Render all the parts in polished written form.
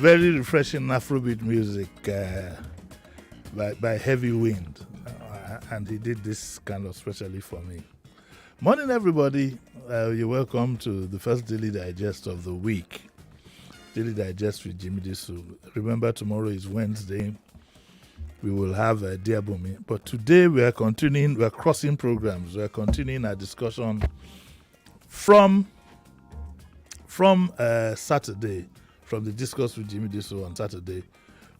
very refreshing Afrobeat music by Heavy Wind. And he did this kind of specially for me. Morning, everybody. You're welcome to the first Daily Digest of the week. Daily Digest with Jimi Disu. Remember, tomorrow is Wednesday. We will have Dear Bumi. But today we are crossing programs. We are continuing our discussion from Saturday, from the discourse with Jimi Disu on Saturday.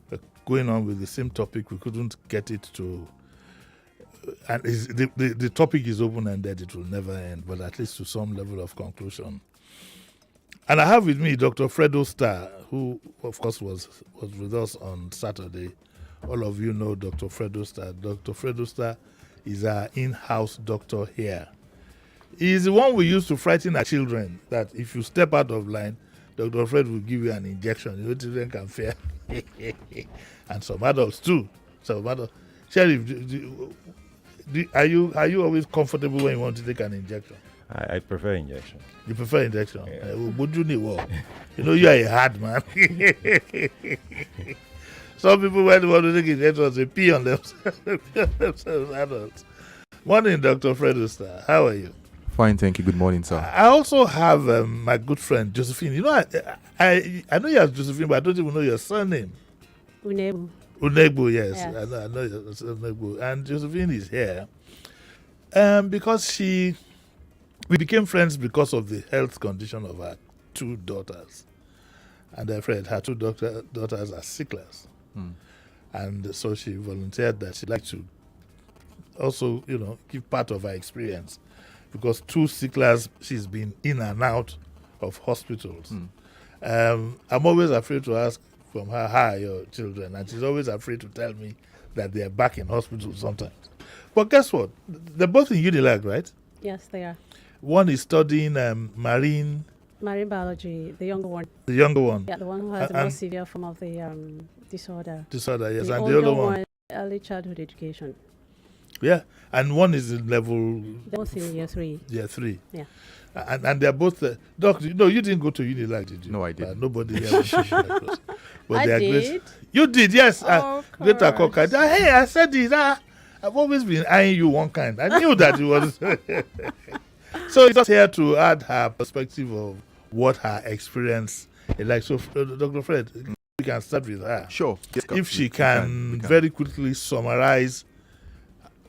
We're going on with the same topic. We couldn't get it to... And the topic is open-ended. It will never end, but at least to some level of conclusion. And I have with me Dr. Fredo Star, who, of course, was with us on Saturday. All of you know Dr. Fredo Star. Dr. Fredo Star is our in-house doctor here. He is the one we use to frighten our children, that if you step out of line, Dr. Fred will give you an injection. You know, children can fear. And some adults too. Sheriff, are you always comfortable when you want to take an injection? I prefer injection. You prefer injection? Yeah. Would you need what? You know, you are a hard man. Some people, when they want to take injections, they pee on themselves, adults. Morning, Dr. Fredo Star. How are you? Fine, thank you. Good morning, sir. I also have my good friend, Josephine. You know, I know you as Josephine, but I don't even know your surname. Unegbu, yes. I know your Unegbu. And Josephine is here because we became friends because of the health condition of her two daughters. And her two daughters are sicklers. And so she volunteered that she'd like to also, give part of her experience. Because two sicklers, she's been in and out of hospitals. I'm always afraid to ask from her, how are your children? And she's always afraid to tell me that they're back in hospital sometimes. But guess what? They're both in Unilag, right? Yes, they are. One is studying marine biology, the younger one. The younger one? Yeah, the one who has the most severe form of the disorder. Disorder, yes. The and the other one? Early childhood education. Yeah, and one is in level... They're both in year 3. Year 3. Yeah. And they're both... Doc, you didn't go to Unilag, did you? No, I didn't. Nobody here went to Unilag. But I did. You did, yes. Greater course. Coca. Hey, I said it. I've always been eyeing you one kind. I knew that it was... So she's here to add her perspective of what her experience is like. So, Dr. Fred, we can start with her. Sure. Yes, if she we can very quickly summarize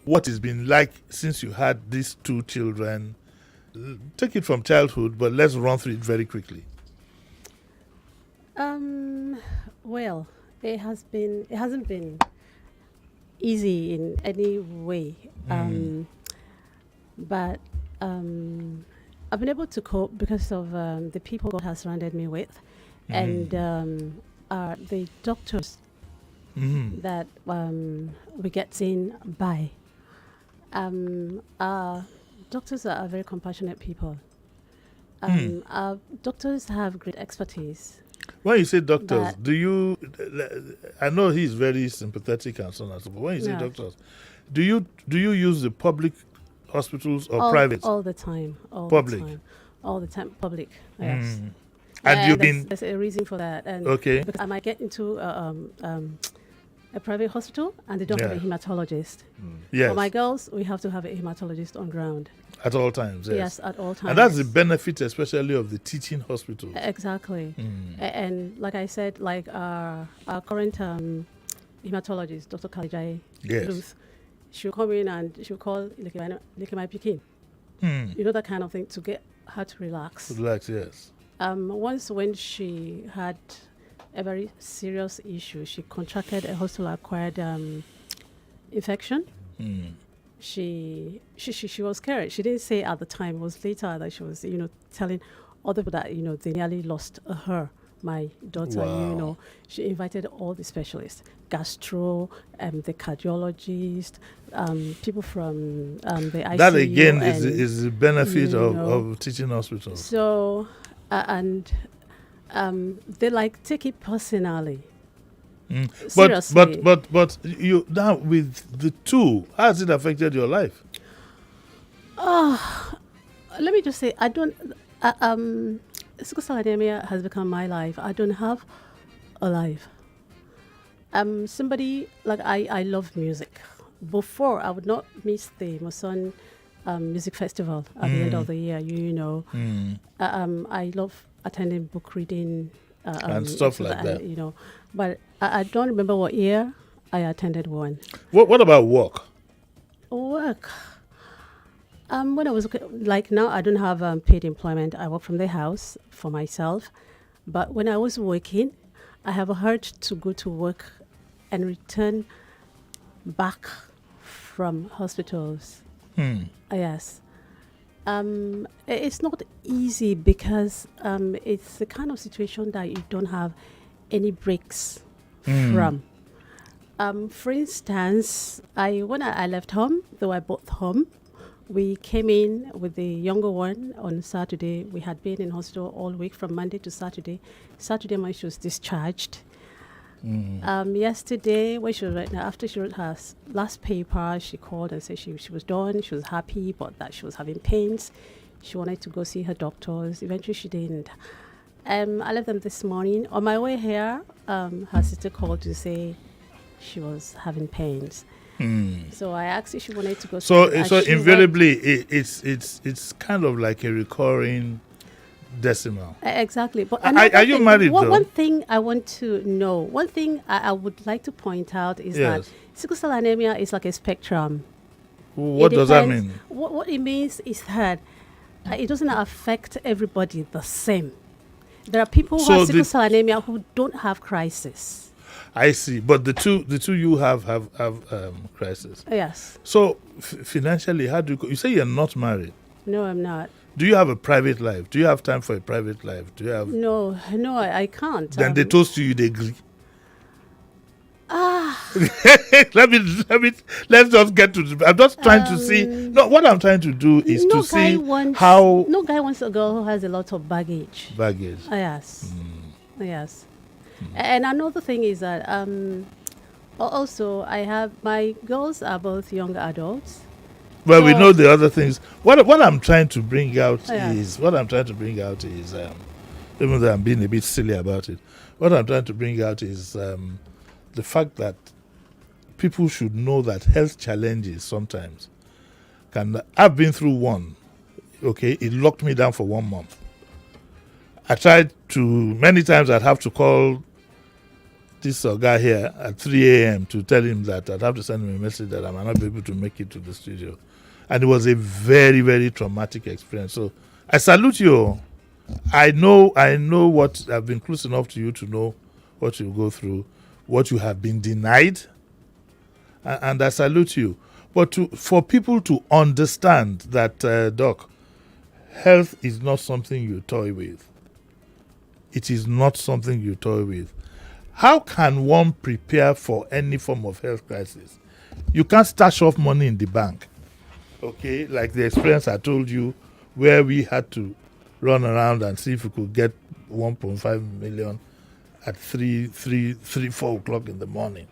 what it's been like since you had these two children. Take it from childhood, but let's run through it very quickly. Well, it hasn't been easy in any way. But I've been able to cope because of the people God has surrounded me with, and the doctors that we get seen by. Our doctors are very compassionate people. Our doctors have great expertise. When you say doctors, I know he's very sympathetic and so on and so forth. When you say doctors, do you use the public hospitals or private? All the time. Public? All the time. Public, yes. And there's a reason for that. And okay. Because I might get into a private hospital and they don't have a hematologist. Yes. For my girls, we have to have a hematologist on ground. At all times, yes. Yes, at all times. And that's the benefit especially of the teaching hospitals. Exactly. And like I said, like our current hematologist, Dr. Kalijai Ruth, she'll come in and she'll call my Pekin. You know, that kind of thing, to get her to relax. Relax, yes. Once when she had a very serious issue, she contracted a hospital-acquired infection. She was scared. She didn't say at the time. It was later that she was, telling other people that, they nearly lost her, my daughter. Wow. She invited all the specialists, gastro, the cardiologist, people from the ICU. That again is the benefit of teaching hospitals. So, they take it personally. Seriously. But you now with the two, how has it affected your life? Let me just say, I don't. Sickle cell anemia has become my life. I don't have alive. Somebody like I love music. Before, I would not miss the Moson Music Festival at the end of the year. I love attending book reading and stuff like that. But I don't remember what year I attended one. What about work? Work. When I was like now, I don't have paid employment. I work from the house for myself. But when I was working, I have a urge to go to work and return back from hospitals. Yes. It's not easy because it's the kind of situation that you don't have any breaks from. For instance, when I left home, though I bought home, we came in with the younger one on Saturday. We had been in hospital all week from Monday to Saturday. Saturday, when she was discharged. Yesterday, when she was after she wrote her last paper, she called and said she was done. She was happy, but that she was having pains. She wanted to go see her doctors. Eventually, she didn't. I left them this morning. On my way here, her sister called to say she was having pains. So I asked if she wanted to go. So invariably, it's kind of like a recurring decimal. Exactly. But are you married though? One thing I want to know, one thing I would like to point out is that sickle cell anemia is like a spectrum. What does that mean? What it means is that it doesn't affect everybody the same. There are people who have sickle cell anemia who don't have crisis. I see, but the two you have crisis. Yes. So financially, how do you say you're not married? No, I'm not. Do you have a private life? Do you have time for a private life? Do you have? No, I can't. Then they toast to you, they agree. Let's just get to I'm just trying to see. No, what I'm trying to do is to see how. No guy wants a girl who has a lot of baggage. Yes. Yes. And another thing is that also I have my girls are both young adults. Well, we know the other things. What I'm trying to bring out is even though I'm being a bit silly about it, what I'm trying to bring out is the fact that people should know that health challenges sometimes I've been through one. Okay, it locked me down for 1 month. I tried many times I'd have to call this guy here at 3 a.m. to tell him that I'd have to send him a message that I might not be able to make it to the studio. And it was a very, very traumatic experience. So I salute you. I know what I've been close enough to you to know what you go through, what you have been denied. And I salute you. But for people to understand that, Doc, health is not something you toy with. It is not something you toy with. How can one prepare for any form of health crisis? You can't stash off money in the bank. Okay, like the experience I told you where we had to run around and see if we could get 1.5 million at 4 o'clock in the morning.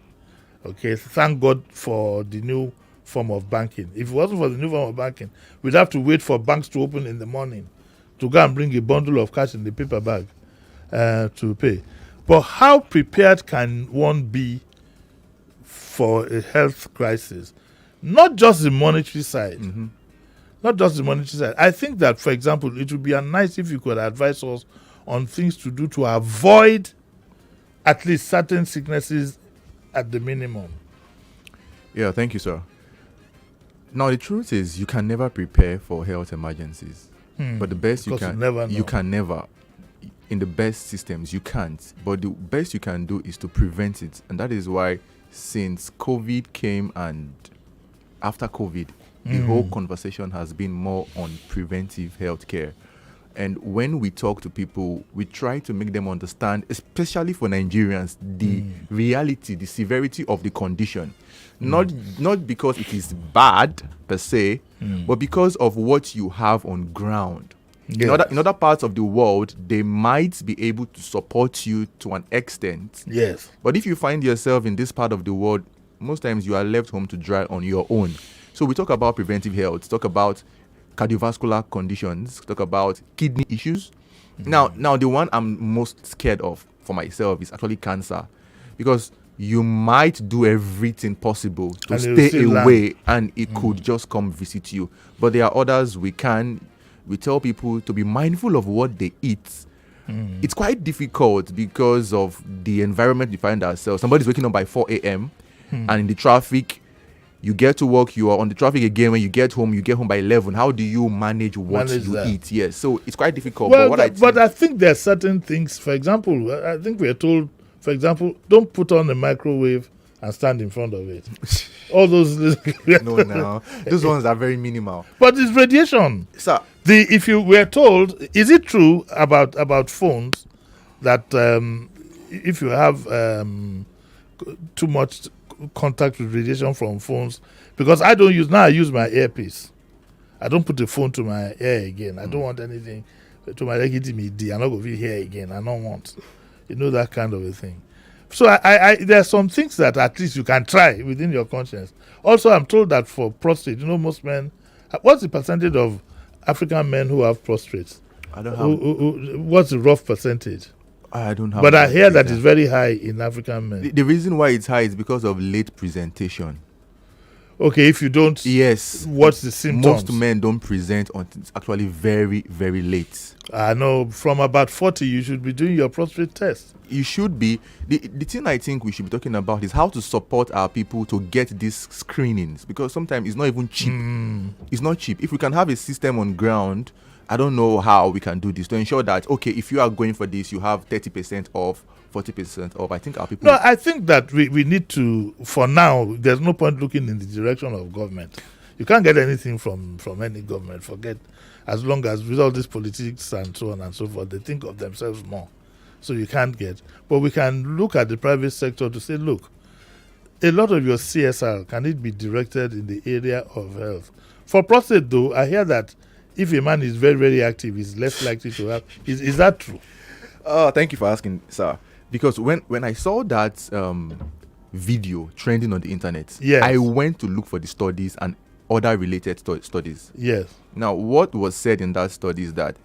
Okay, thank God for the new form of banking. If it wasn't for the new form of banking, we'd have to wait for banks to open in the morning to go and bring a bundle of cash in the paper bag to pay. But how prepared can one be for a health crisis? Not just the monetary side. Mm-hmm. Not just the monetary side. I think that, for example, it would be nice if you could advise us on things to do to avoid at least certain sicknesses at the minimum. Yeah, thank you, sir. Now, the truth is you can never prepare for health emergencies. But the best you can never. In the best systems, you can't. But the best you can do is to prevent it. And that is why since COVID came and after COVID, the whole conversation has been more on preventive healthcare. And when we talk to people, we try to make them understand, especially for Nigerians, the reality, the severity of the condition. Not because it is bad per se, but because of what you have on ground. Yes. In other parts of the world, they might be able to support you to an extent. Yes. But if you find yourself in this part of the world, most times you are left home to dry on your own. So we talk about preventive health, talk about cardiovascular conditions, talk about kidney issues, Now the one I'm most scared of for myself is actually cancer, because you might do everything possible to stay away and it could just come visit you. But there are others we tell people to be mindful of what they eat. It's quite difficult because of the environment we find ourselves. Somebody's waking up by 4 a.m. and in the traffic, you get to work, you are on the traffic again. When you get home by 11. How do you manage what you eat? Yes, so it's quite difficult. Well, but I think there are certain things. For example, I think we are told, for example, don't put on a microwave and stand in front of it. All those no, those ones are very minimal. But it's radiation. Sir, if you were told, is it true about phones that if you have too much contact with radiation from phones, because I use my earpiece. I don't put the phone to my ear again. I don't want anything to my leg hitting me. I'm not going to hear again. I don't want, that kind of a thing. So there are some things that at least you can try within your conscience. Also, I'm told that for prostate, most men, what's the percentage of African men who have prostates? I don't have. What's the rough percentage? I don't have. But I hear that it's very high in African men. The reason why it's high is because of late presentation. Okay, if you don't, yes, what's the symptoms? Most men don't present until it's actually very, very late. I know from about 40, you should be doing your prostate test. You should be. The thing I think we should be talking about is how to support our people to get these screenings, because sometimes it's not even cheap. It's not cheap. If we can have a system on ground, I don't know how we can do this to ensure that, okay, if you are going for this, you have 30% off, 40% off. I think our people... No, I think that we need to, for now, there's no point looking in the direction of government. You can't get anything from any government, forget. As long as with all these politics and so on and so forth, they think of themselves more. So you can't get. But we can look at the private sector to say, look, a lot of your CSR, can it be directed in the area of health? For prostate, though, I hear that if a man is very, very active, he's less likely to have... Is that true? Thank you for asking, sir. Because when I saw that video trending on the internet, yes, I went to look for the studies and other related studies. Yes. Now, what was said in that study is that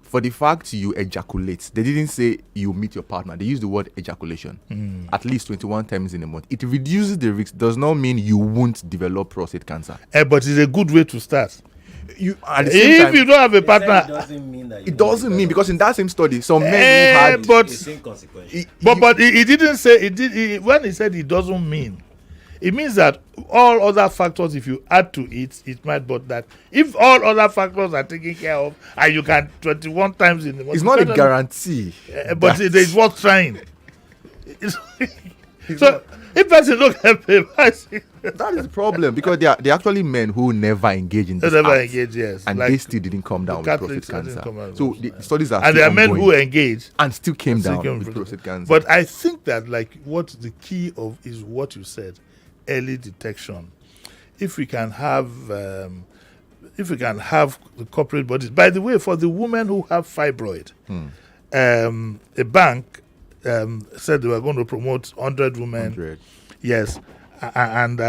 for the fact you ejaculate, they didn't say you meet your partner. They used the word ejaculation at least 21 times in a month. It reduces the risk. Does not mean you won't develop prostate cancer. But it's a good way to start. If you don't have a partner, it doesn't mean because in that same study, some men who had the same consequence. But he didn't say it. When he said it doesn't mean, it means that all other factors, if you add to it, it might. But that if all other factors are taken care of, and you can 21 times in the month, it's not a guarantee. But it is worth trying. So if person don't help him, that is the problem, because they are actually men who never engage in this. They never engage, yes, and they still didn't come down with prostate cancer. So the studies are and there are men who engage and still came down with prostate cancer. But I think that what the key of is what you said, early detection. If we can have the corporate bodies. By the way, for the women who have fibroid, a bank said they were going to promote 100 women. 100. Yes. And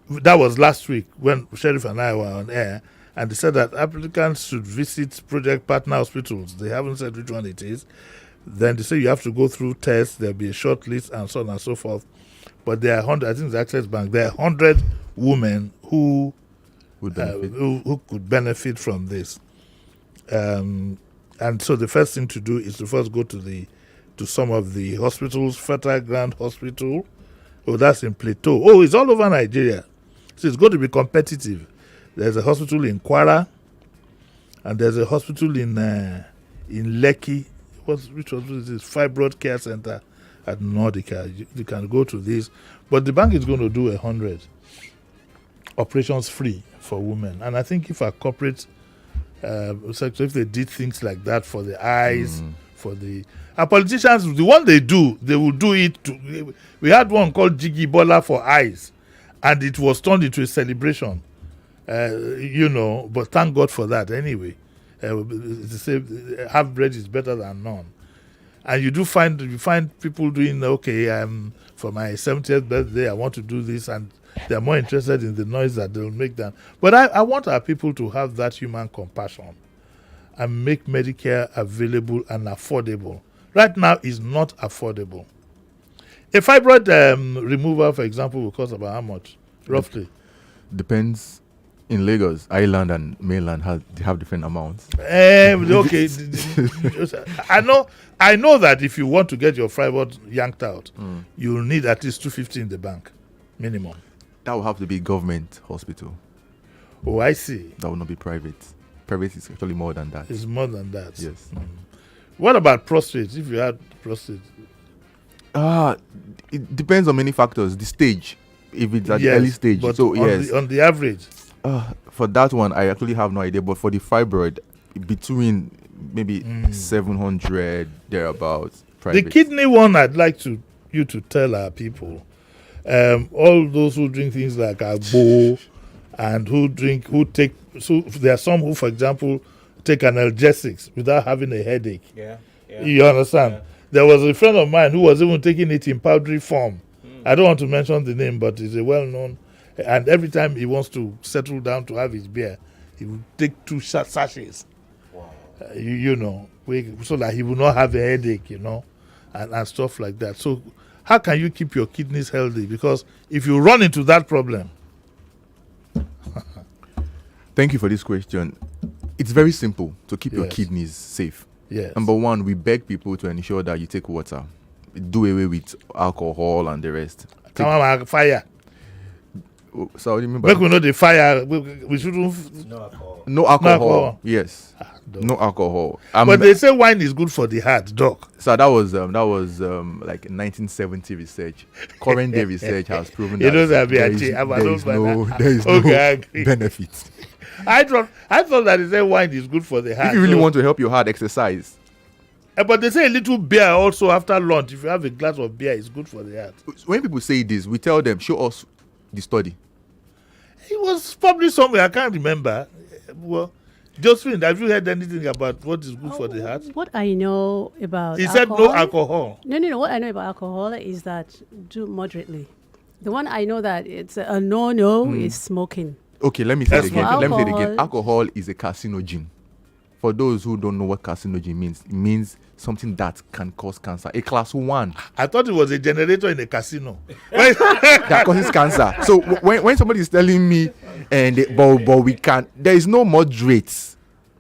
that was last week when Sheriff and I were on air, and they said that applicants should visit project partner hospitals. They haven't said which one it is. Then they say you have to go through tests, there'll be a short list and so on and so forth. But there are 100, I think the Access Bank, there are 100 women who could benefit from this. And so the first thing to do is to first go to some of the hospitals. Fertile Grand Hospital, that's in Plateau. It's all over Nigeria, so it's going to be competitive. There's a hospital in Kwara, and there's a hospital in Lekki. Which hospital is this? Fibroid Care Center at Nordica. You can go to this, but the bank is going to do 100 operations free for women. And I think if our corporate sector, if they did things like that for the eyes, our politicians, the one they will do it. We had one called Jigi Bola for eyes, and it was turned into a celebration. But thank God for that anyway. They say half bread is better than none. And you find people doing, for my 70th birthday, I want to do this, and they're more interested in the noise that they'll make them. But I want our people to have that human compassion and make Medicare available and affordable. Right now, it's not affordable. A fibroid removal, for example, will cost about how much, roughly? Depends. In Lagos, Island and mainland they have different amounts. Okay, I know that if you want to get your fibroid yanked out, you'll need at least 250 in the bank, minimum. That will have to be government hospital. Oh, I see. That will not be private. Private is actually more than that. It's more than that. Yes. What about prostate? If you had prostate, it depends on many factors. The stage, if it's at the early stage. But so on the average. For that one, I actually have no idea. But for the fibroid, between maybe 700 thereabouts. Private. The kidney one, I'd like you to tell our people. All those who drink things like agbo and who take. So there are some who, for example, take analgesics without having a headache. Yeah. You understand? Yeah. There was a friend of mine who was even taking it in powdery form. I don't want to mention the name, but it's a well-known. And every time he wants to settle down to have his beer, he will take 2 sachets. Wow. So that he will not have a headache, and stuff like that. So how can you keep your kidneys healthy? Because if you run into that problem. Thank you for this question. It's very simple to keep your kidneys safe. Yes. Number one, we beg people to ensure that you take water. Do away with alcohol and the rest. Come on, fire. So what do you mean by we know the fire? We shouldn't. No alcohol. Yes. No alcohol. But they say wine is good for the heart, doc. So that was like 1970 research. Current day research has proven that there is no benefit. I thought that they say wine is good for the heart. If you really want to help your heart, exercise. But they say a little beer also after lunch. If you have a glass of beer, it's good for the heart. When people say this, we tell them, show us the study. It was published somewhere. I can't remember. Well, Josephine, have you heard anything about what is good for the heart? What I know about he said no alcohol. No. What I know about alcohol is that do moderately. The one I know that it's a no is smoking. Okay, let me say it again. Alcohol is a carcinogen. For those who don't know what carcinogen means, it means something that can cause cancer. A class 1. I thought it was a generator in a casino. That causes cancer. So when somebody is telling me, but we can't, there is no moderate.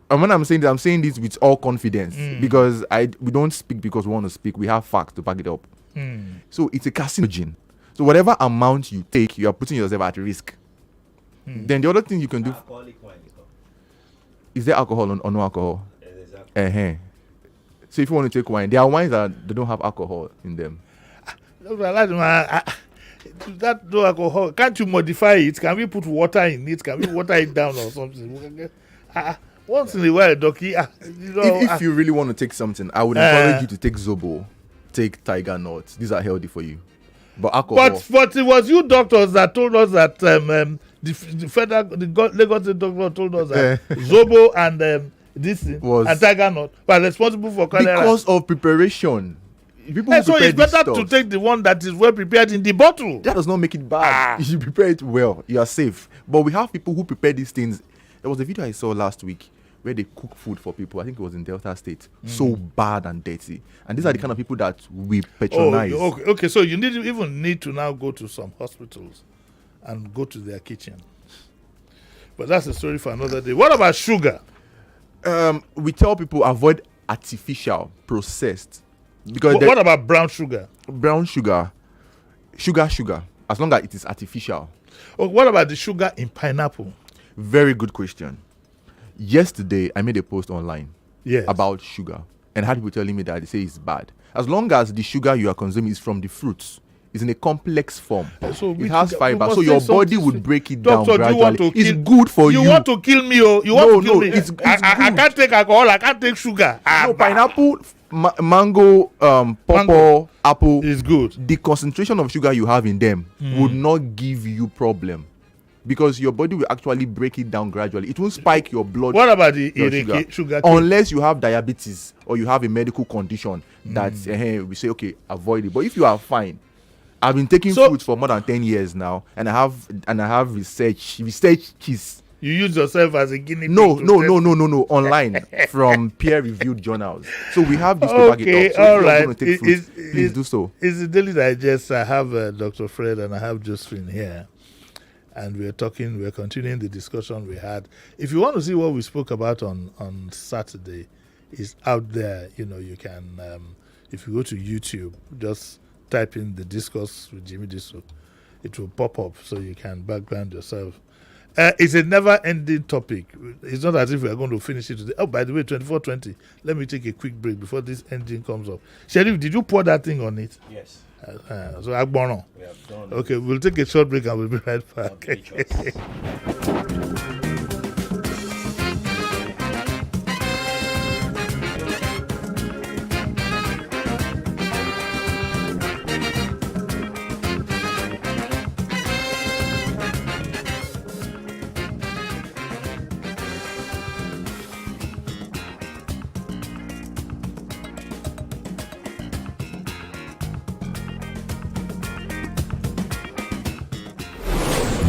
And when I'm saying this, I'm saying this with all confidence because we don't speak because we want to speak. We have facts to back it up. So it's a carcinogen. So whatever amount you take, you are putting yourself at risk. Then the other thing you can do. Is there alcohol or no alcohol? Exactly. So if you want to take wine, there are wines that they don't have alcohol in them. That no alcohol. Can't you modify it? Can we put water in it? Can we water it down or something? Once in a while, Doki. If you really want to take something, I would encourage you to take Zobo, take Tiger Nuts. These are healthy for you. But alcohol. But it was you doctors that told us that the Lagos doctor told us that Zobo and this and Tiger Nut were responsible for cholera because of preparation. So it's better to take the one that is well prepared in the bottle. That does not make it bad. If you prepare it well, you are safe. But we have people who prepare these things. There was a video I saw last week where they cook food for people. I think it was in Delta State. So bad and dirty. And these are the kind of people that we patronize. Okay. So you need to now go to some hospitals and go to their kitchen. But that's a story for another day. What about sugar? We tell people avoid artificial, processed. Because what about brown sugar? Brown sugar. As long as it is artificial. What about the sugar in pineapple? Very good question. Yesterday, I made a post online about sugar. And had people telling me that they say it's bad. As long as the sugar you are consuming is from the fruits, it's in a complex form. So it has fiber, so your body would break it down gradually. It's good for you. You want to kill me, you want to kill me. It's I can't take alcohol, I can't take sugar. No, pineapple, mango, pawpaw, apple is good. The concentration of sugar you have in them would not give you problem. Because your body will actually break it down gradually. It won't spike your blood. What about the sugar? Unless you have diabetes or you have a medical condition that we say, okay, avoid it. But if you are fine, I've been taking fruits for more than 10 years now, and I have researches You use yourself as a guinea pig. No. Online from peer-reviewed journals. So we have this to back it up. So all right. Please do so. It's the Daily Digest. I have Dr. Fred and I have Josephine here. And we're continuing the discussion we had. If you want to see what we spoke about on Saturday, it's out there. You can, if you go to YouTube, just type in the discourse with Jimi Disu. It will pop up so you can background yourself. It's a never-ending topic. It's not as if we are going to finish it today. Oh, by the way, 24:20. Let me take a quick break before this engine comes up. Sheriff, did you pour that thing on it? Yes. So Agbono. We have done. Okay, we'll take a short break and we'll be right back.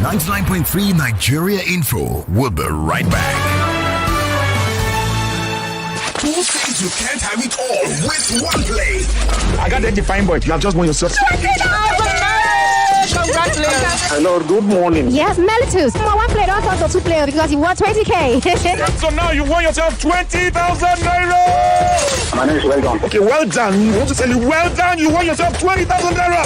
99.3 Nigeria Info. We'll be right back. Who says you can't have it all with one play? I got that defined point. You have just won yourself. Congratulations. Hello, good morning. Yes, Melitus. From one player, don't talk to 2 players because you won 20K. So now you won yourself 20,000 naira. My name is well done. Okay, well done. I want to tell you, well done. You won yourself 20,000 naira.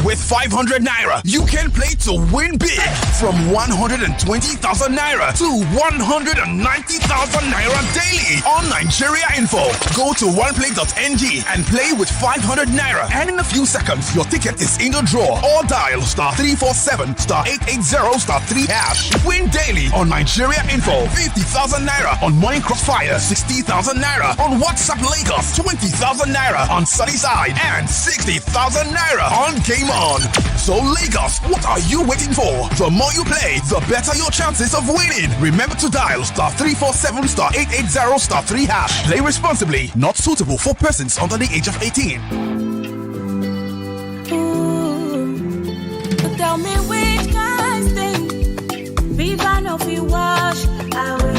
With 500 naira, you can play to win big. From 120,000 naira to 190,000 naira daily on Nigeria Info. Go to oneplay.ng and play with 500 naira. And in a few seconds, your ticket is in the draw. Or dial *347*880*3#. Win daily on Nigeria Info. 50,000 naira on Morning Crossfire. 60,000 naira on WhatsApp Lagos. 20,000 naira on Sunnyside. And 60,000 naira on Game On. So Lagos, what are you waiting for? The more you play, the better your chances of winning. Remember to dial *347*880*3#. Play responsibly. Not suitable for persons under the age of 18. Tell me which kind thing Viva no fi wash away.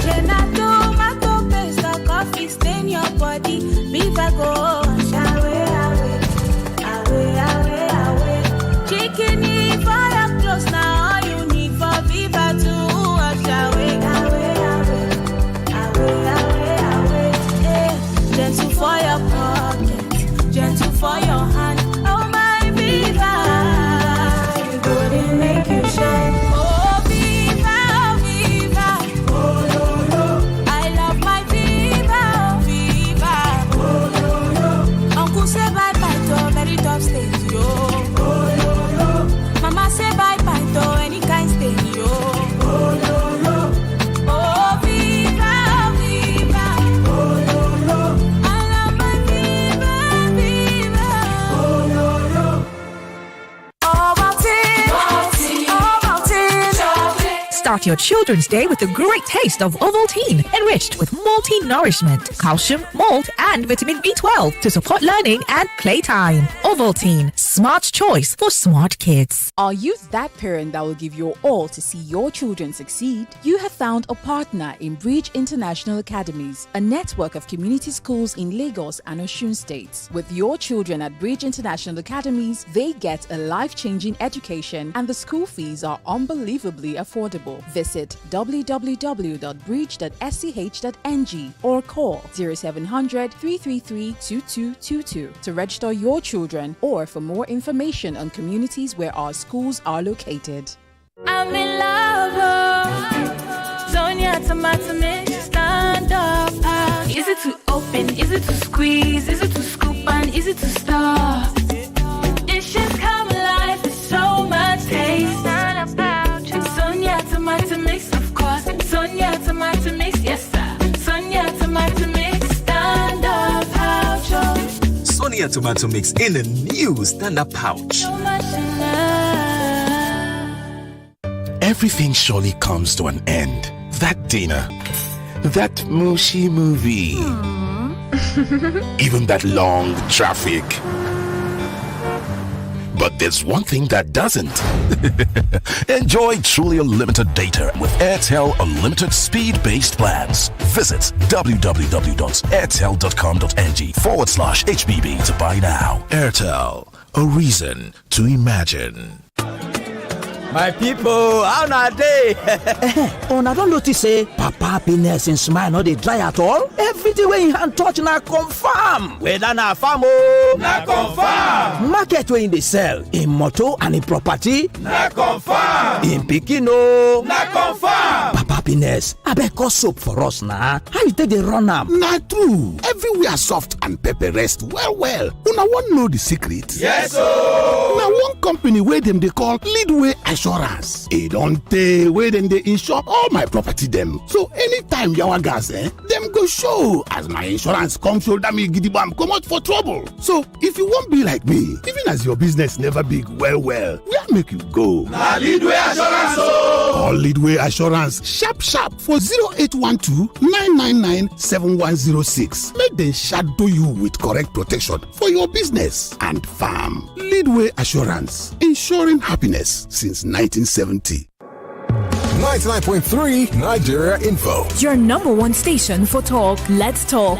Gelato, tomato paste, or coffee stain your body. Viva go wash away. Chicken for your clothes, now all you need for Viva to wash away. Gentle for your pocket, gentle for your hand. Oh my Viva, you couldn't make you shine. Oh Viva, oh I love my Viva, Uncle say bye bye to very tough stage, yo. Mama say bye bye to any kind stage, yo. Start your children's day with a great taste of Ovaltine, enriched with multi-nourishment, calcium, malt, and vitamin B12 to support learning and playtime. Ovaltine, smart choice for smart kids. Are you that parent that will give your all to see your children succeed? You have found a partner in Bridge International Academies, a network of community schools in Lagos and Osun states. With your children at Bridge International Academies, they get a life-changing education and the school fees are unbelievably affordable. Visit www.bridge.sch.ng or call 0700 333 2222 to register your children or for more information on communities where our schools are located. I'm in love, Sonia tomato mix, stand up. Easy to open, easy to squeeze, easy to scoop and easy to stir. Dishes come alive with so much taste. Sonia tomato mix, of course. Sonia tomato mix, yes sir. Sonia tomato mix, stand up pouch. Sonia tomato mix in a new stand-up pouch. So much in love. Everything surely comes to an end. That dinner, that mushy movie, even that long traffic. But there's one thing that doesn't. Enjoy truly unlimited data with Airtel Unlimited Speed-Based Plans. Visit www.airtel.com.ng/HBB to buy now. Airtel, a reason to imagine. My people, how na dey? Una don notice say Papa Happiness in smile no dey dry at all? Everything wey im hand touch na confirm. Whether na farm o, na confirm. Market wey im dey sell, im motor and im property, na confirm. Im pikin o, na confirm. Papa Happiness, abeg call soap for us na. How you take dey run am? Na true. Everywhere soft and pepper rest well well. Una wan know the secret? Yes o. Na one company wey dem dey call Leadway Assurance. E don tey wey dem dey insure all my property dem. So anytime yawa gas dem go show as my insurance come shoulder me gidigbam comot for trouble. So if you wan be like me, even as your business never big well well, where make you go? Na Leadway Assurance o. Call Leadway Assurance sharp for 0812-999-7106. Make dem shadow you with correct protection for your business and farm. Leadway Assurance, ensuring happiness since 1970. 99.3 Nigeria Info. Your number one station for talk. Let's talk.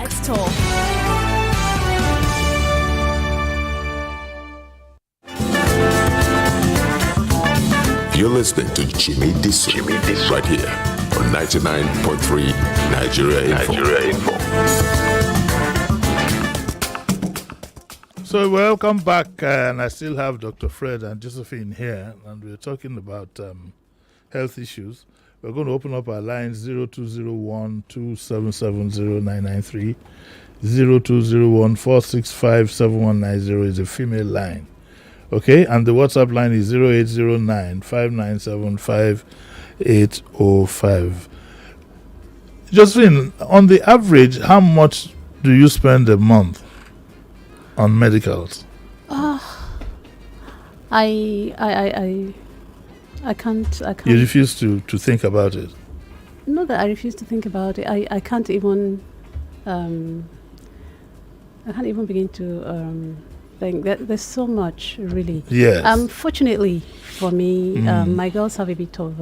You're listening to Jimi Disu right here on 99.3 Nigeria Info. So welcome back, and I still have Dr. Fred and Josephine here, and we're talking about health issues. We're going to open up our lines 0201-2770993. 0201-465-7190 is a female line. Okay, and the WhatsApp line is 0809-597-5805. Josephine, on the average, how much do you spend a month on medicals? I can't. You refuse to think about it? Not that I refuse to think about it. I can't even. I can't even begin to think that there's so much, really. Yes. Fortunately for me, my girls have a bit of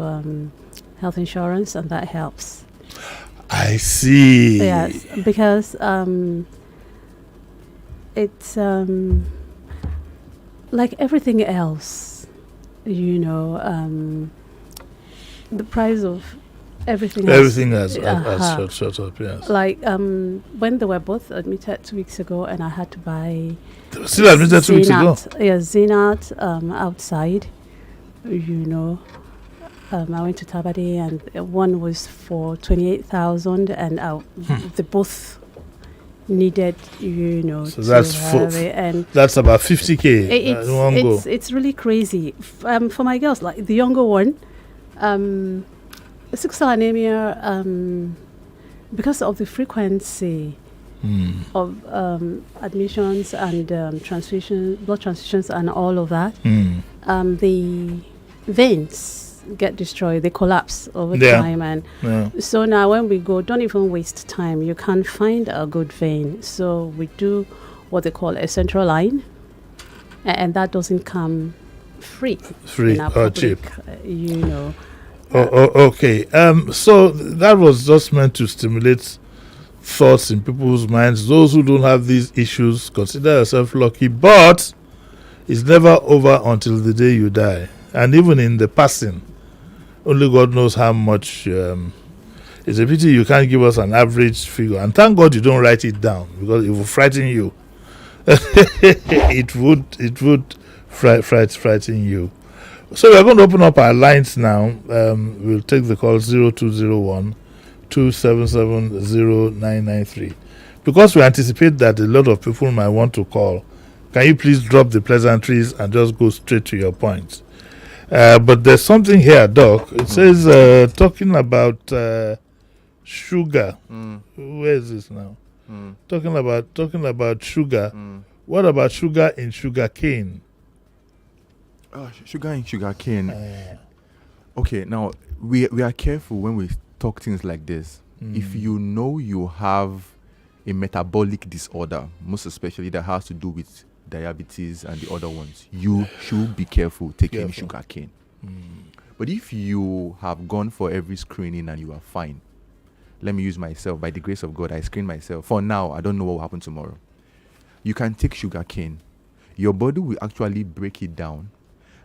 health insurance, and that helps. I see. Yes, because it's like everything else, the price of everything has shot up, yes. Like when they were both admitted 2 weeks ago, and I had to buy. They were still admitted 2 weeks ago? Yeah, Zenat outside, I went to Tabade, and one was for 28,000, and they both needed, So that's that's about 50K. It's really crazy. For my girls, like the younger one, sickle cell anemia, because of the frequency of admissions and blood transfusions and all of that, the veins get destroyed, they collapse over time, and so now when we go, don't even waste time. You can't find a good vein, so we do what they call a central line, and that doesn't come free or cheap, Okay. So that was just meant to stimulate thoughts in people's minds. Those who don't have these issues, consider yourself lucky, but it's never over until the day you die. And even in the passing, only God knows how much. It's a pity you can't give us an average figure. And thank God you don't write it down, because it will frighten you. It would frighten you. So we're going to open up our lines now. We'll take the call 0201-277-0993. Because we anticipate that a lot of people might want to call, can you please drop the pleasantries and just go straight to your points? But there's something here, Doc. It says, talking about sugar. Where is this now? Talking about sugar. What about sugar in sugar cane? Sugar in sugar cane. Okay, now we are careful when we talk things like this. If you have a metabolic disorder, most especially that has to do with diabetes and the other ones, you should be careful taking sugar cane. But if you have gone for every screening and you are fine, let me use myself. By the grace of God, I screen myself. For now, I don't know what will happen tomorrow. You can take sugar cane. Your body will actually break it down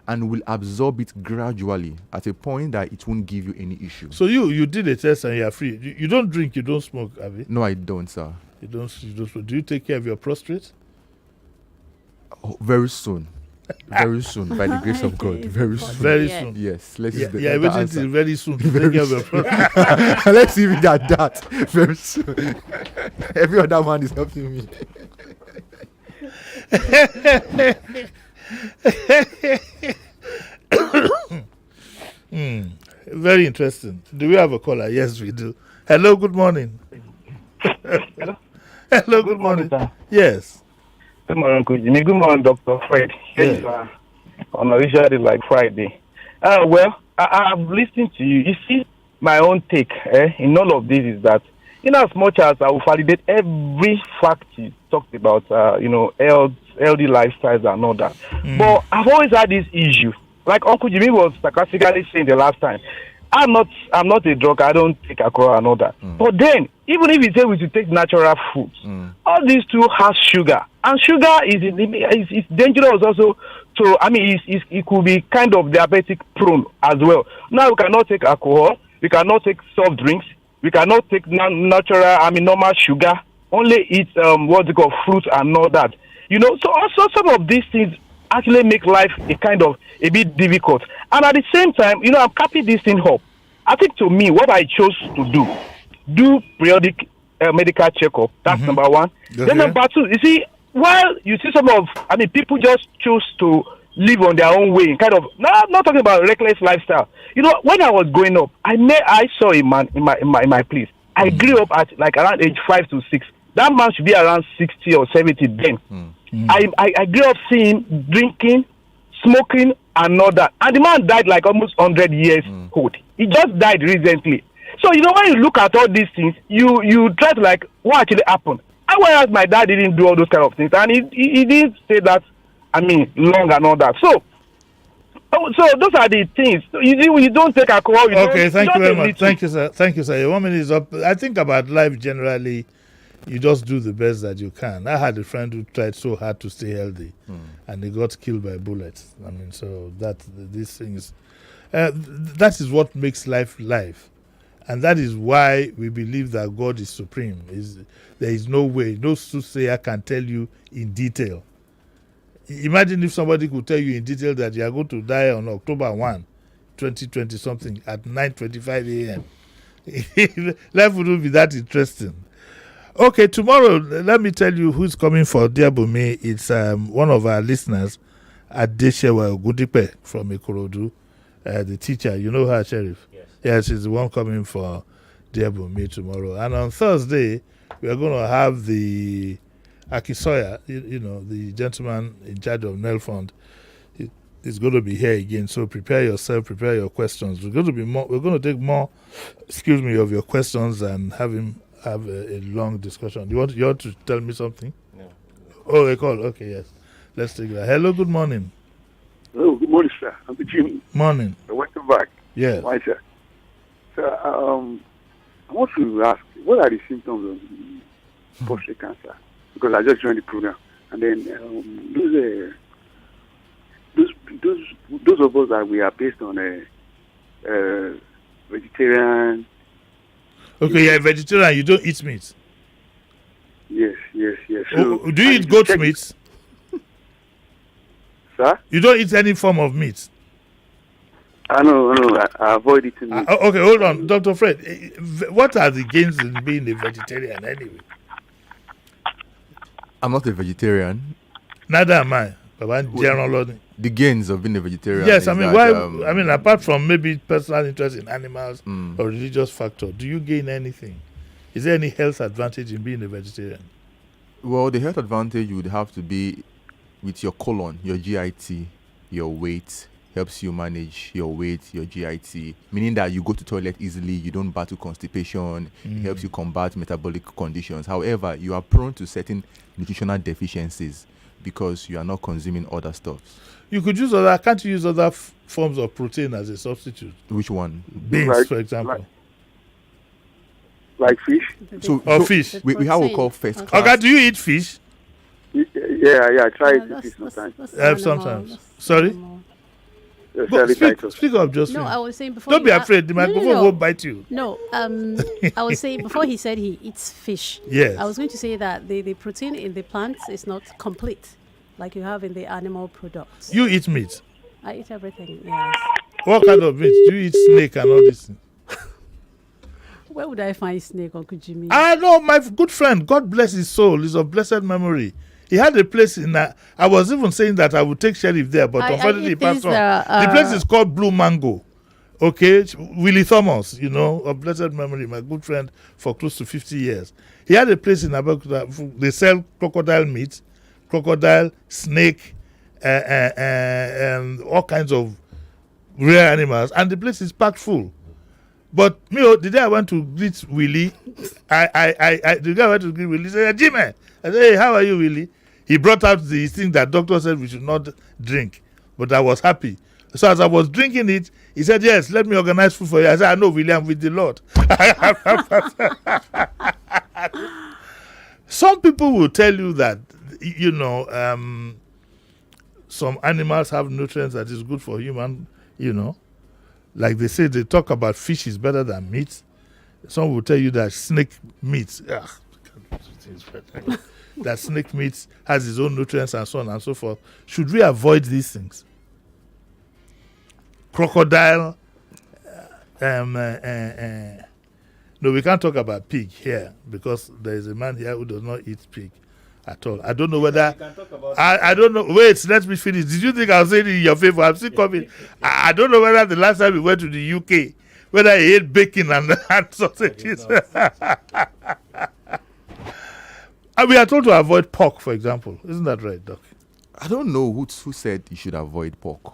and will absorb it gradually at a point that it won't give you any issue. So you did a test and you are free. You don't drink, you don't smoke, have you? No, I don't, sir. You don't smoke. Do you take care of your prostate? Oh, very soon. Very soon, by the grace of God. Very soon. Very soon. Yes. Let's waiting till very soon to take care of your prostate. Let's leave it at that. Very soon. Every other man is helping me. Very interesting. Do we have a caller? Yes, we do. Hello, good morning. Hello. Hello, good morning. Sir. Yes. Good morning, Uncle Jimmy. Good morning, Dr. Fred. Yes. On a usually like Friday. I've listened to you. You see, my own take in all of this is that, as much as I will validate every fact you talked about, healthy lifestyles and all that. But I've always had this issue. Like Uncle Jimmy was sarcastically saying the last time, I'm not a drug. I don't take alcohol and all that. But then, even if you say we should take natural foods, all these two have sugar, and sugar is dangerous also. So it could be kind of diabetic prone as well. Now we cannot take alcohol, we cannot take soft drinks, we cannot take normal sugar. Only eat fruit and all that. So also some of these things actually make life a bit difficult. And at the same time, I'm capping this thing up. I think to me, what I chose to do periodic medical checkup. That's number one. Okay. Then number two, you see, while you see people just choose to live on their own way, I'm not talking about reckless lifestyle. When I was growing up, I saw a man in my place. I grew up at like around age 5 to 6. That man should be around 60 or 70 then. I grew up seeing drinking, smoking, and all that. And the man died like almost 100 years old. He just died recently. So, when you look at all these things, you try to what actually happened? And whereas my dad didn't do all those kind of things, and he didn't say that, long and all that. So those are the things. You don't take alcohol. Okay, thank you very much. Thank you, sir. Thank you, sir. Your 1 minute is up. I think about life generally, you just do the best that you can. I had a friend who tried so hard to stay healthy, and he got killed by bullets. So these things, that is what makes life life. And that is why we believe that God is supreme. There is no way, no soothsayer can tell you in detail. Imagine if somebody could tell you in detail that you are going to die on October 1, 2020 something at 9:25 a.m. Life wouldn't be that interesting. Okay, tomorrow, let me tell you who's coming for Diabumi. It's one of our listeners, Adeshewa Gudipe from Ikorodu, the teacher. You know her, Sheriff? Yes, she's the one coming for Diabumi tomorrow. And on Thursday, we are going to have the Akisoya, the gentleman in charge of Nel Fund. He's going to be here again. So prepare yourself, prepare your questions. We're going to take more, of your questions and have him have a long discussion. You want to tell me something? No. Oh, a call. Okay, yes. Let's take that. Hello, good morning. Hello, good morning, sir. I'm Jim. Morning. Welcome back. Yeah. Why, sir? Sir, I want to ask, what are the symptoms of prostate cancer? Because I just joined the program, and then those of us that we are based on a vegetarian. Okay, you're a vegetarian. You don't eat meat. Yes. So, do you eat goat meat? Sir? You don't eat any form of meat? No. I avoid eating meat. Okay, hold on. Dr. Fred, what are the gains in being a vegetarian anyway? I'm not a vegetarian. Neither am I. The gains of being a vegetarian. Yes, why? Apart from maybe personal interest in animals or religious factor, do you gain anything? Is there any health advantage in being a vegetarian? Well, the health advantage would have to be with your colon, your GIT, your weight. Helps you manage your weight, your GIT, meaning that you go to toilet easily, you don't battle constipation, it helps you combat metabolic conditions. However, you are prone to certain nutritional deficiencies. because you are not consuming other stuff. You could use other. Can't you use other forms of protein as a substitute? Which one? Beans, for example. Like fish? So fish. We have what we call first class. Okay, do you eat fish? Yeah, I try to eat sometimes. Sometimes. Sorry? Speak up, Josephine. No, I was saying before. Don't be afraid. The microphone won't bite you. No, I was saying before he said he eats fish. Yes. I was going to say that the protein in the plants is not complete, like you have in the animal products. You eat meat? I eat everything, yes. What kind of meat? Do you eat snake and all this? Where would I find snake, Uncle Jimmy? I know, my good friend, God bless his soul, is of blessed memory. He had a place in I was even saying that I would take Sheriff there, but unfortunately he passed on. The place is called Blue Mango. Okay, Willie Thomas, of blessed memory, my good friend for close to 50 years. He had a place in Abeokuta. They sell crocodile meat, crocodile, snake, and all kinds of rare animals, and the place is packed full. But the day I went to greet Willie, the day I went to greet Willie, he said, Jimmy. I said, hey, how are you, Willie? He brought out the thing that doctor said we should not drink, but I was happy. So as I was drinking it, he said, yes, let me organize food for you. I said, I know, Willie, I'm with the Lord. Some people will tell you that, some animals have nutrients that is good for human, Like they say, they talk about fish is better than meat. Some will tell you that snake meat, that snake meat has its own nutrients and so on and so forth. Should we avoid these things? Crocodile. No, we can't talk about pig here because there is a man here who does not eat pig at all. I don't know whether I don't know. Wait, let me finish. Did you think I was saying it in your favor? I'm still coming. I don't know whether the last time we went to the UK, whether he ate bacon and sausages. And we are told to avoid pork, for example. Isn't that right, Doc? I don't know who said you should avoid pork.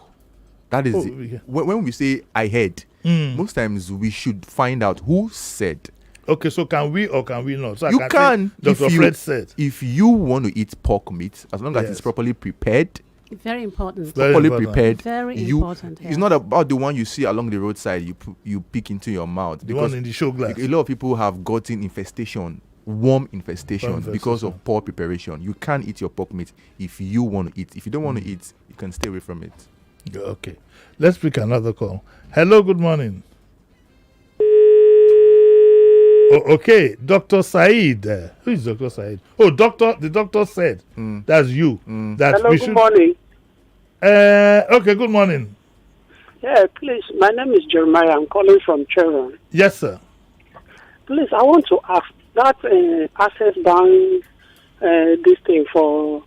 That is when we say I heard, most times we should find out who said. Okay, so can we or can we not? So you can. Dr. Fred said. If you want to eat pork meat, as long as it's properly prepared. Very important. Properly prepared. Very important. It's not about the one you see along the roadside. You pick into your mouth. The one in the show glass. A lot of people have gotten worm infestation because of poor preparation. You can't eat your pork meat if you want to eat. If you don't want to eat, you can stay away from it. Okay. Let's pick another call. Hello, good morning. Okay, Dr. Said. Who is Dr. Said? Oh, the doctor said. That's you. That hello, good morning. Okay, good morning. Yeah, please, my name is Jeremiah. I'm calling from Chevron. Yes, sir. Please, I want to ask that Access Bank, this thing for...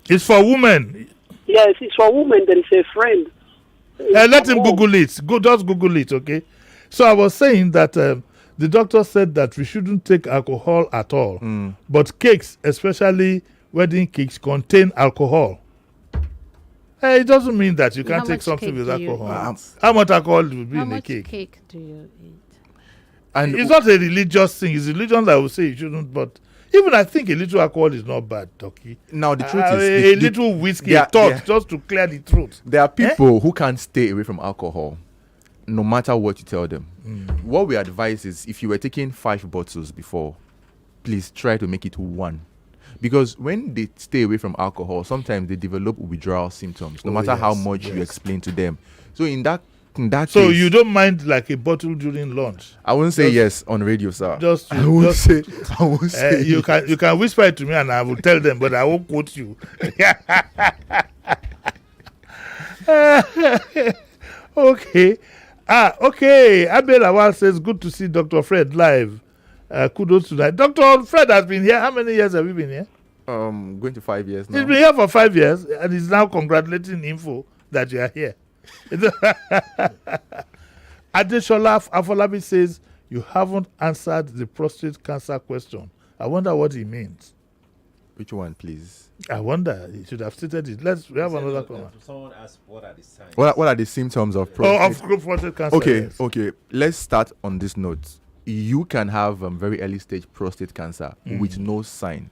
it's for women. Yes, it's for women. There is a friend. Let him Google it. Just Google it, okay? So I was saying that the doctor said that we shouldn't take alcohol at all. But cakes, especially wedding cakes, contain alcohol. It doesn't mean that you can't take something with alcohol. How much alcohol will be in a cake? How much cake do you eat? And it's not a religious thing. It's religion that will say you shouldn't, but even I think a little alcohol is not bad, Doki. Now the truth is... a little whiskey, just to clear the throat. There are people who can't stay away from alcohol, no matter what you tell them. What we advise is, if you were taking 5 bottles before, please try to make it 1. Because when they stay away from alcohol, sometimes they develop withdrawal symptoms, no matter how much you explain to them. So in that so case, you don't mind like a bottle during lunch? I won't say yes on radio, sir. I won't say. You can whisper it to me and I will tell them, but I won't quote you. Okay. Okay. Abel Awal says, good to see Dr. Fred live. Kudos to that. Dr. Fred has been here. How many years have you been here? Going to 5 years now. He's been here for 5 years and he's now congratulating Info that you are here. Adeshola Afolabi says, you haven't answered the prostate cancer question. I wonder what he means. Which one, please? I wonder. He should have stated it. We have another comment. Someone asked, what are the signs? What are the symptoms of prostate? Of prostate cancer. Okay, yes. Okay. Let's start on this note. You can have very early stage prostate cancer with no sign.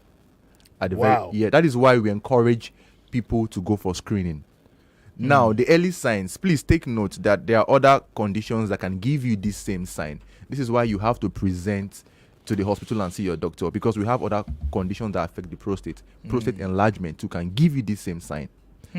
That is why we encourage people to go for screening. Now, the early signs, please take note that there are other conditions that can give you this same sign. This is why you have to present to the hospital and see your doctor, because we have other conditions that affect the prostate. Prostate enlargement too can give you this same sign.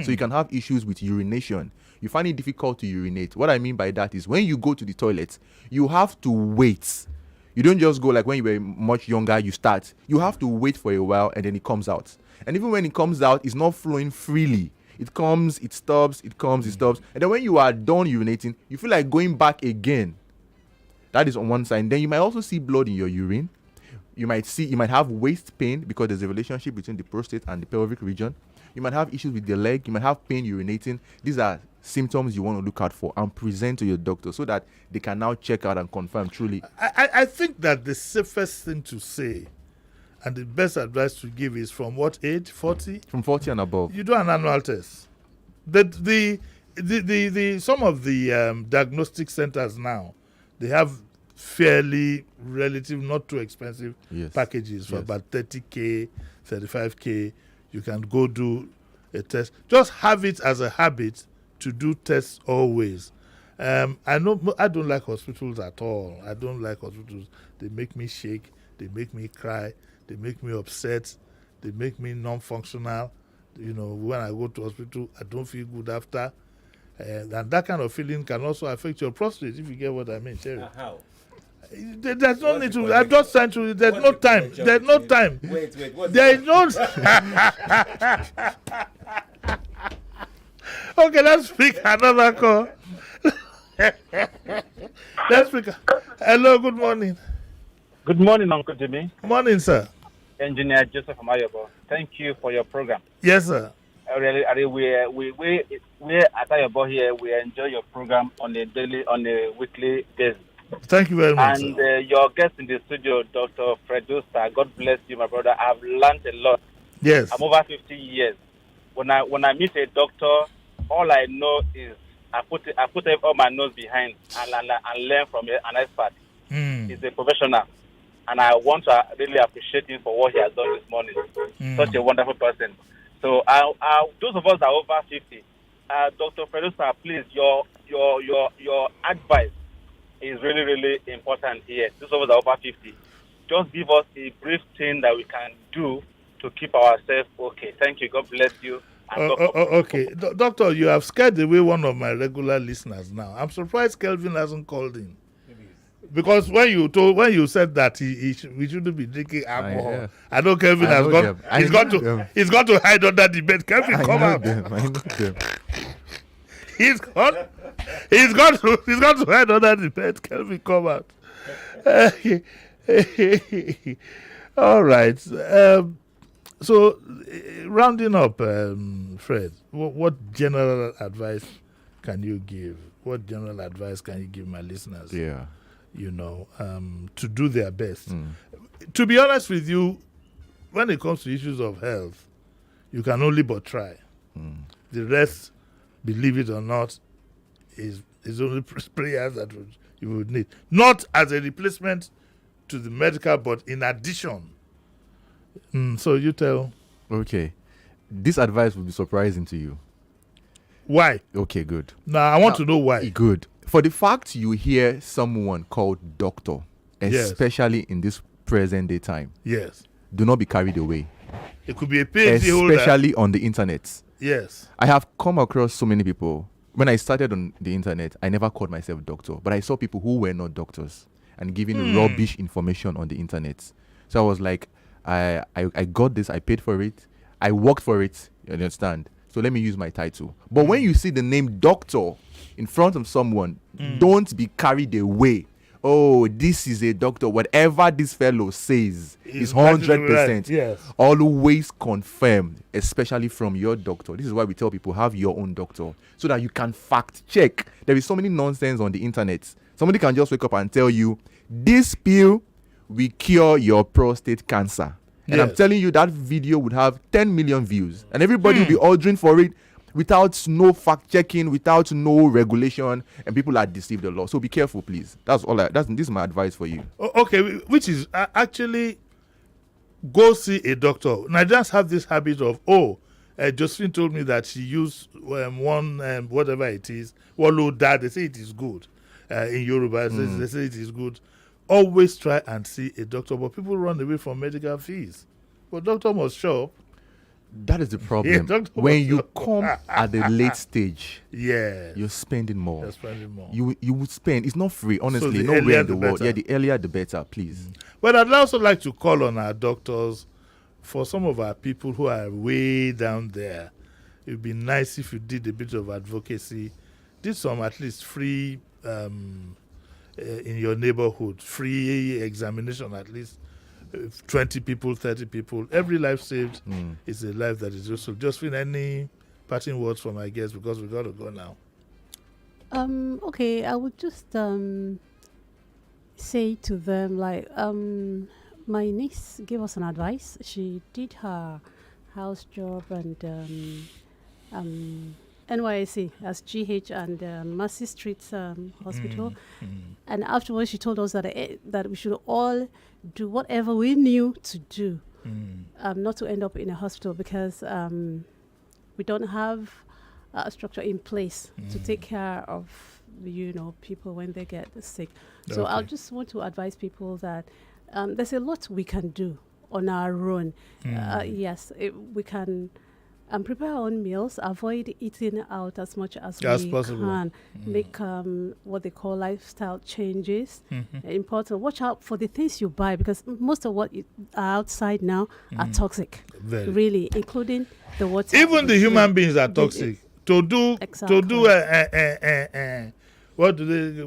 So you can have issues with urination. You find it difficult to urinate. What I mean by that is when you go to the toilet, you have to wait. You don't just go like when you were much younger, you start. You have to wait for a while and then it comes out. And even when it comes out, it's not flowing freely. It comes, it stops, it comes, it stops. And then when you are done urinating, you feel like going back again. That is on one side. Then you might also see blood in your urine. You might have waist pain because there's a relationship between the prostate and the pelvic region. You might have issues with the leg. You might have pain urinating. These are symptoms you want to look out for and present to your doctor so that they can now check out and confirm truly. I think that the safest thing to say and the best advice to give is from what age? 40? From 40 and above. You do an annual test. The some of the diagnostic centers now, they have fairly relative, not too expensive packages for about 30K, 35K. You can go do a test. Just have it as a habit to do tests always. I know I don't like hospitals at all. I don't like hospitals. They make me shake. They make me cry. They make me upset. They make me non-functional. You know, when I go to hospital, I don't feel good after. And that kind of feeling can also affect your prostate, if you get what I mean, Terry. How? There's no need to. I just sent you. There's no time. There's no time. Wait. There is no. Okay, let's pick another call. Let's pick. Hello, good morning. Good morning, Uncle Jimmy. Morning, sir. Engineer Joseph Amayobo. Thank you for your program. Yes, sir. We at Ayobo here. We enjoy your program on a weekly basis. Thank you very much. And your guest in the studio, Dr. Fredosa, God bless you, my brother. I've learned a lot. Yes. I'm over 50 years. When I meet a doctor, all I know is I put all my nose behind and learn from an expert. He's a professional, and I want to really appreciate him for what he has done this morning. Such a wonderful person. So those of us that are over 50, Dr. Fredosa, please, your advice is really, really important here. Those of us that are over 50, just give us a brief thing that we can do to keep ourselves okay. Thank you. God bless you. Okay. Doctor, you have scared away one of my regular listeners now. I'm surprised Kelvin hasn't called in. Because when you said that we shouldn't be drinking alcohol, I know Kelvin has gone. He's got to hide under the bed. Kelvin, come out. I know them. He's got to hide under the bed. Kelvin, come out. All right. So, rounding up, Fred, what general advice can you give? What general advice can you give my listeners? Yeah. To do their best. To be honest with you, when it comes to issues of health, you can only but try. The rest, believe it or not, is only prayers that you would need. Not as a replacement to the medical, but in addition. So you tell. Okay. This advice will be surprising to you. Why? Okay, good. I want to know why. Good. For the fact you hear someone called doctor, especially in this present day time. Yes. Do not be carried away. It could be a PhD holder. Especially on the internet. Yes. I have come across so many people. When I started on the internet, I never called myself doctor, but I saw people who were not doctors and giving rubbish information on the internet. So I was like, I got this, I paid for it, I worked for it, you understand? So let me use my title. But when you see the name doctor in front of someone, don't be carried away. Oh, this is a doctor. Whatever this fellow says is 100%. Right. Yes. Always confirmed, especially from your doctor. This is why we tell people, have your own doctor, so that you can fact check. There is so many nonsense on the internet. Somebody can just wake up and tell you, this pill will cure your prostate cancer. And I'm telling you, that video would have 10 million views. And everybody will be ordering for it without no fact-checking, without no regulation. And people are deceived a lot. So be careful, please. This is my advice for you. Okay, which is actually go see a doctor. Nigerians have this habit of, Josephine told me that she used whatever it is, Woloda, they say it is good. In Yoruba, they say it is good. Always try and see a doctor, but people run away from medical fees. But doctor must show up. That is the problem. When you come at the late stage, you're spending more. You're spending more. You would spend. It's not free, honestly. So nowhere in the world. Yeah, the earlier the better, please. But I'd also like to call on our doctors for some of our people who are way down there. It would be nice if you did a bit of advocacy, did some at least free in your neighborhood, free examination at least. 20 people, 30 people. Every life saved is a life that is useful. Just any parting words for my guests, because we got to go now. Okay, I would just say to them, my niece gave us an advice. She did her house job and NYC as GH and Mercy Street Hospital. And afterwards, she told us that we should all do whatever we knew to do, not to end up in a hospital, because we don't have a structure in place to take care of people when they get sick. So I'll just want to advise people that there's a lot we can do on our own. Yes, we can prepare our own meals, avoid eating out as much as we possible. Can, make what they call lifestyle changes. Important. Watch out for the things you buy, because most of what are outside now are toxic. Really, including the water. Even the human beings are toxic. To do what do they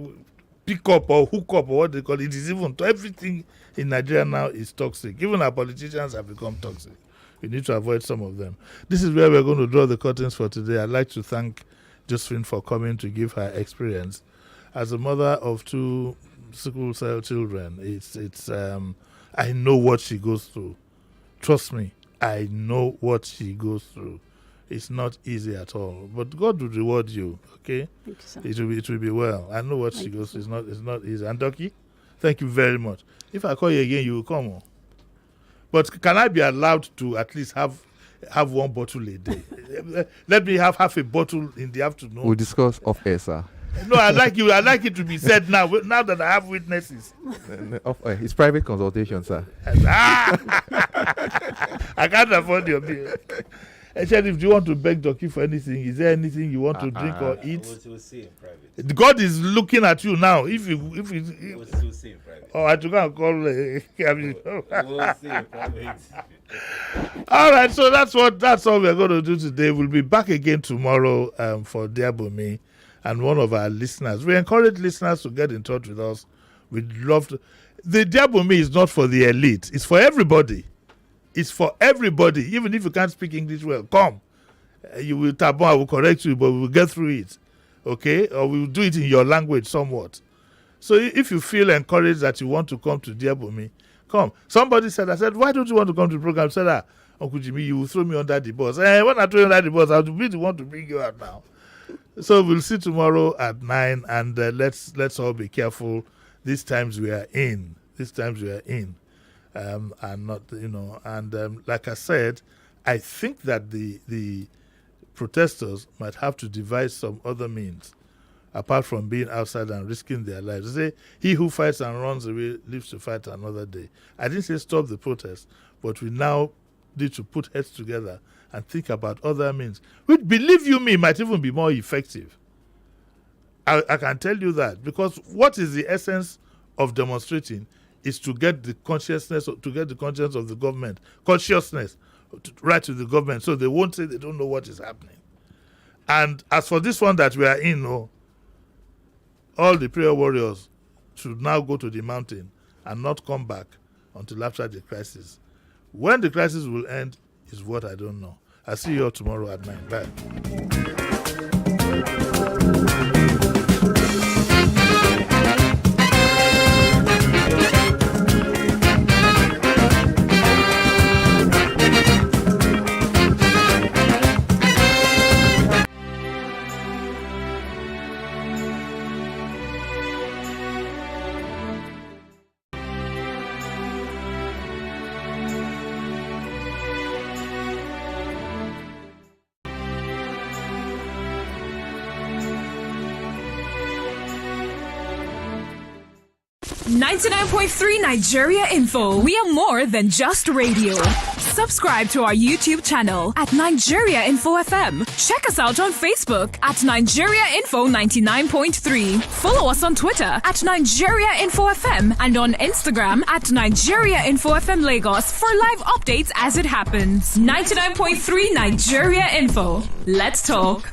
pick up or hook up or what they call it, is even everything in Nigeria now is toxic. Even our politicians have become toxic. We need to avoid some of them. This is where we're going to draw the curtains for today. I'd like to thank Josephine for coming to give her experience. As a mother of 2 sickle cell children, it's I know what she goes through. Trust me, I know what she goes through. It's not easy at all. But God will reward you, okay? Thank you, sir. It will be well. I know what she goes through. It's not easy. And Ducky, thank you very much. If I call you again, you will come on. But can I be allowed to at least have 1 bottle a day? Let me have half a bottle in the afternoon. We'll discuss off air, sir. No, I like it to be said now that I have witnesses. Off air. It's private consultation, sir. I can't afford your bill. Sheriff, do you want to beg Doki for anything? Is there anything you want to drink or eat? We'll see in private. God is looking at you now. We'll see in private. Oh, I took a call. We'll see in private. All right, so that's all we're going to do today. We'll be back again tomorrow for Diabumi and one of our listeners. We encourage listeners to get in touch with us. We'd love to. The Diabumi is not for the elite. It's for everybody. It's for everybody. Even if you can't speak English well, come. You will tap on, I will correct you, but we will get through it. Okay? Or we will do it in your language somewhat. So if you feel encouraged that you want to come to Diabumi, come. Somebody said, why don't you want to come to the program? I said, Uncle Jimmy, you will throw me under the bus. When I throw you under the bus, I'll be the one to bring you out now. So we'll see tomorrow at 9, and let's all be careful. These times we are in. And not, like I said, I think that the protesters might have to devise some other means apart from being outside and risking their lives. They say, he who fights and runs away lives to fight another day. I didn't say stop the protest, but we now need to put heads together and think about other means, which, believe you me, might even be more effective. I can tell you that, because what is the essence of demonstrating is to get the consciousness of the government, right to the government, so they won't say they don't know what is happening. And as for this one that we are in, all the prayer warriors should now go to the mountain and not come back until after the crisis. When the crisis will end is what I don't know. I'll see you all tomorrow at 9. Bye. 99.3 Nigeria Info. We are more than just radio. Subscribe to our YouTube channel at Nigeria Info FM. Check us out on Facebook at Nigeria Info 99.3. Follow us on Twitter at Nigeria Info FM and on Instagram at Nigeria Info FM Lagos for live updates as it happens. 99.3 Nigeria Info. Let's talk.